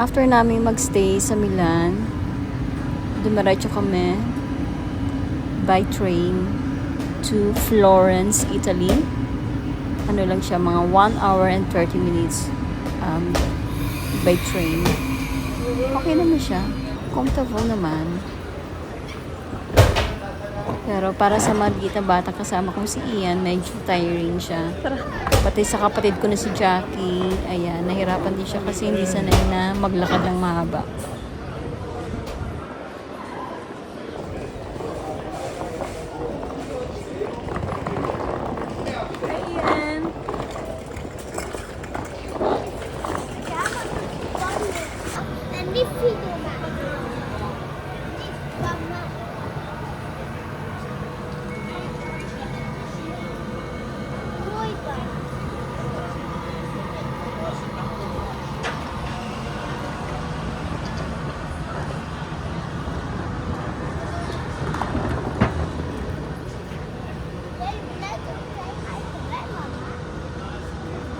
After namin magstay sa Milan, dumiretso kami by train to Florence, Italy. Ano lang siya, mga 1 hour and 30 minutes by train. Okay naman siya. Comfortable naman. Pero para sa maliit na bata kasama kong si Ian, medyo tiring siya. Pati sa kapatid ko na si Jackie, ayan, nahirapan din siya kasi hindi sanay na maglakad ng mahaba. Hi, Ian!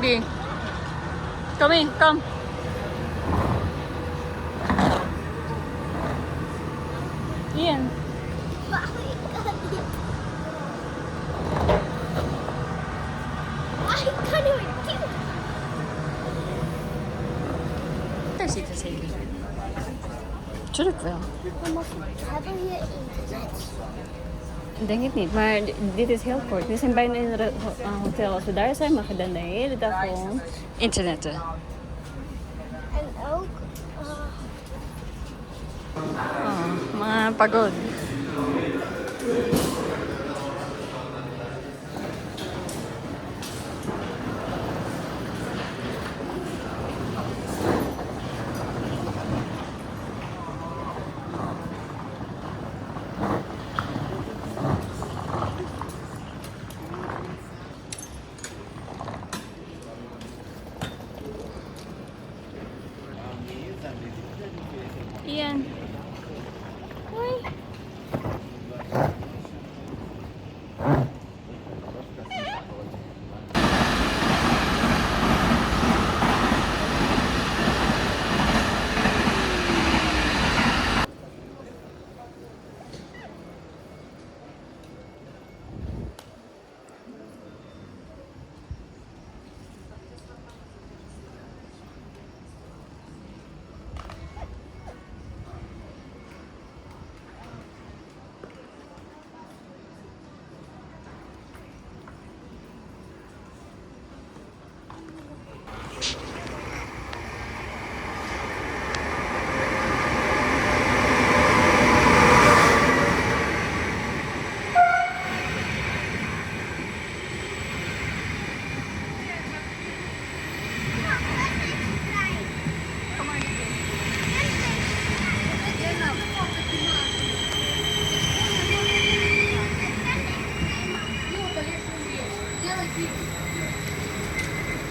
B, come in, come. Ian. Daar zitten zeker. Tuurlijk wel. Hebben we hier internet? Ik denk het niet, maar dit is heel kort. We zijn bijna in een hotel. Als we daar zijn, mag je dan de hele dag gewoon internetten. En ook... Mga pagod. Ian. Hoi.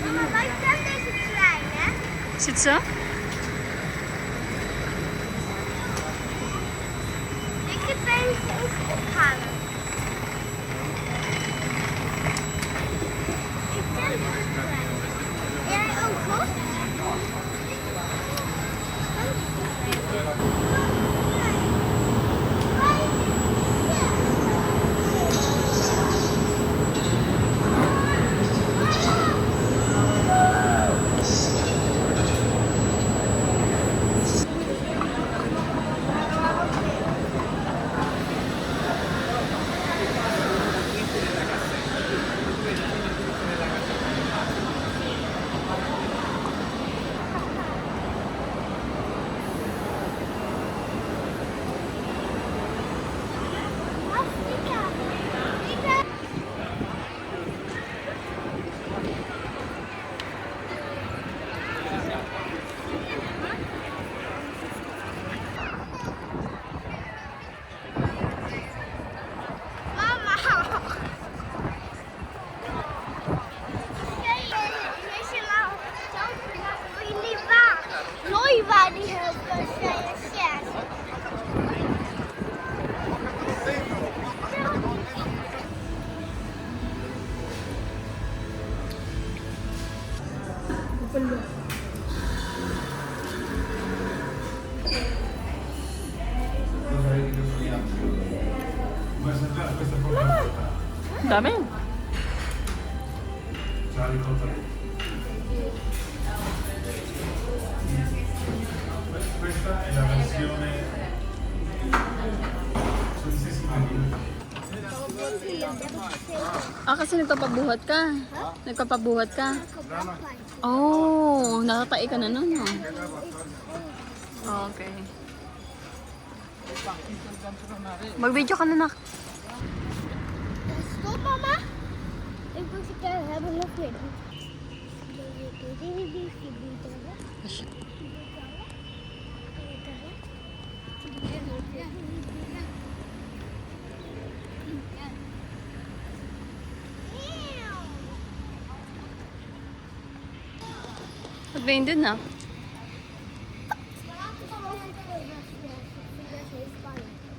Mama, wij kennen deze trein, hè? Zit zo? Ik ga deze even ophalen. Ik ken deze trein. Jij ook, hoor? Dami. Questa è la versione Ah, kasi nagpapabuhat ka. Nagpapabuhat ka. Oh, natatai ka na nun, no? Okay. Mag-video ka na, nak. Let's go, Mama. Ik wil ze kijken, hebben nog meer. Wat ben je doen nou?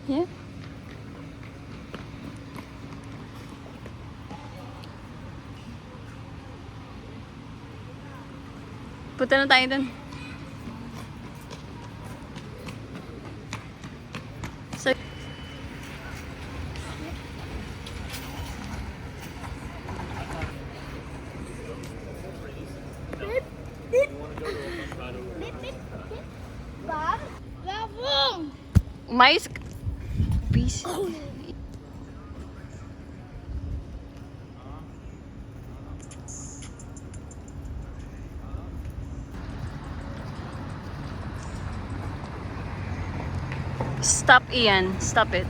Ja? Punta na tayo dun. So, Bob, waarom? umayos ka. Peace. Stop, Ian. Stop it.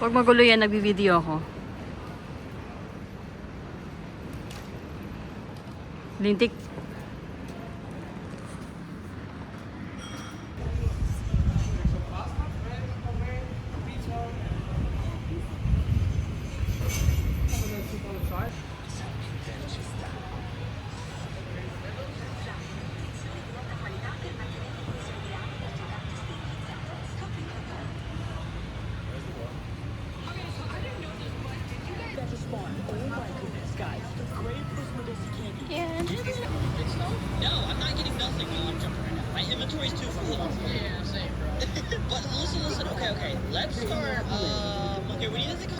Huwag magulo yan, nagbibideo ako. Lintik. No, I'm not getting nothing while I'm jumping right now. My inventory's too full. Yeah, same, bro. But listen. Okay. Let's start. Okay, we need to think.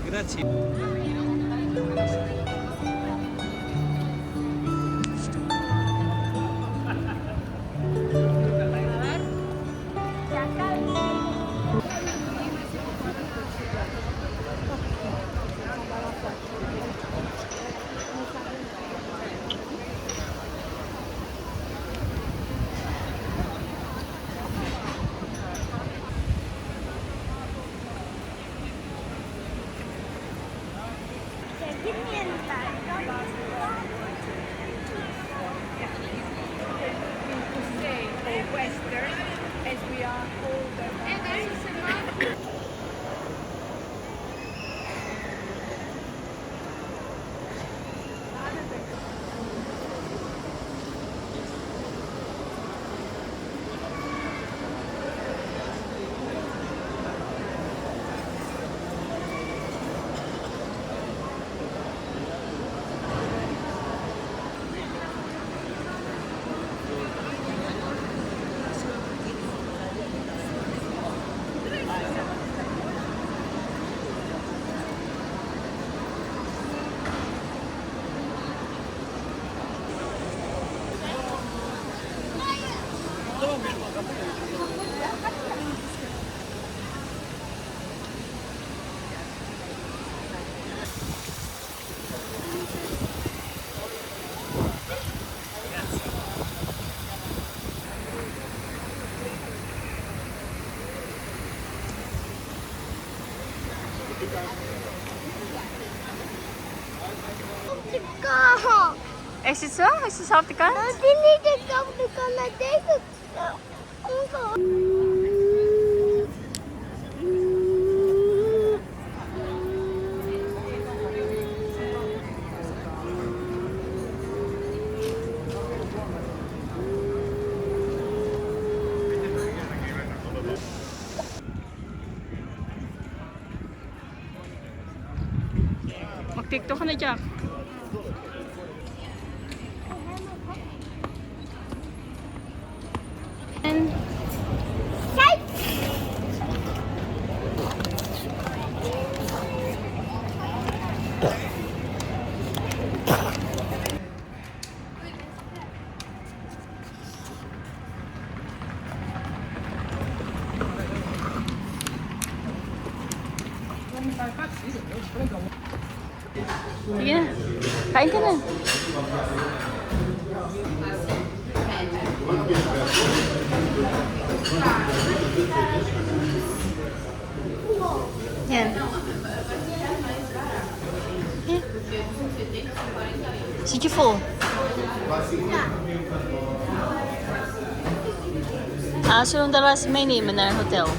Grazie. Give me a Western, as we are older. Is it so? Is it Sauticans? I need to go because I think Mag-tiktok ka na, Jack. And sige na. Kain ka na. Yan. Yeah. Did you fall? Sunod na last may name na hotel.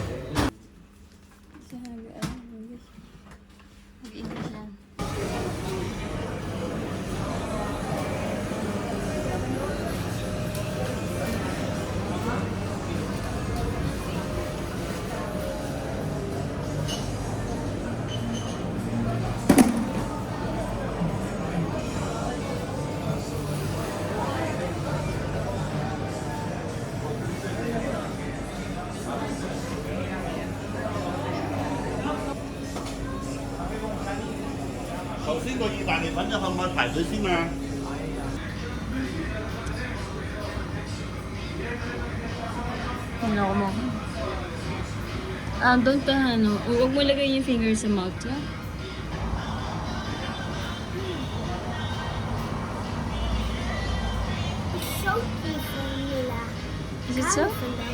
Ano mo? Don't ka, huwag mo lagay yung finger sa mouth, yeah? so beautiful nila. Is it so?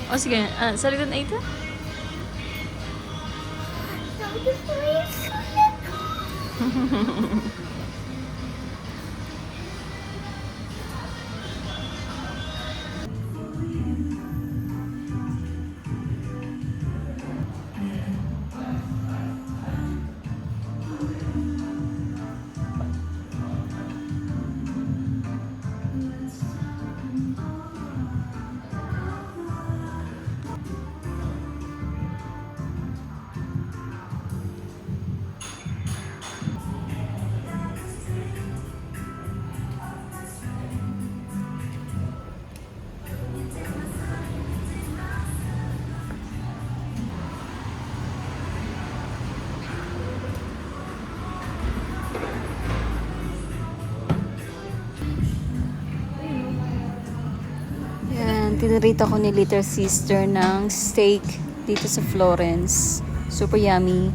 O sige, sa likod na ito? So beautiful is so Yan, tinirita ko ni Little Sister ng steak dito sa Florence. Super yummy.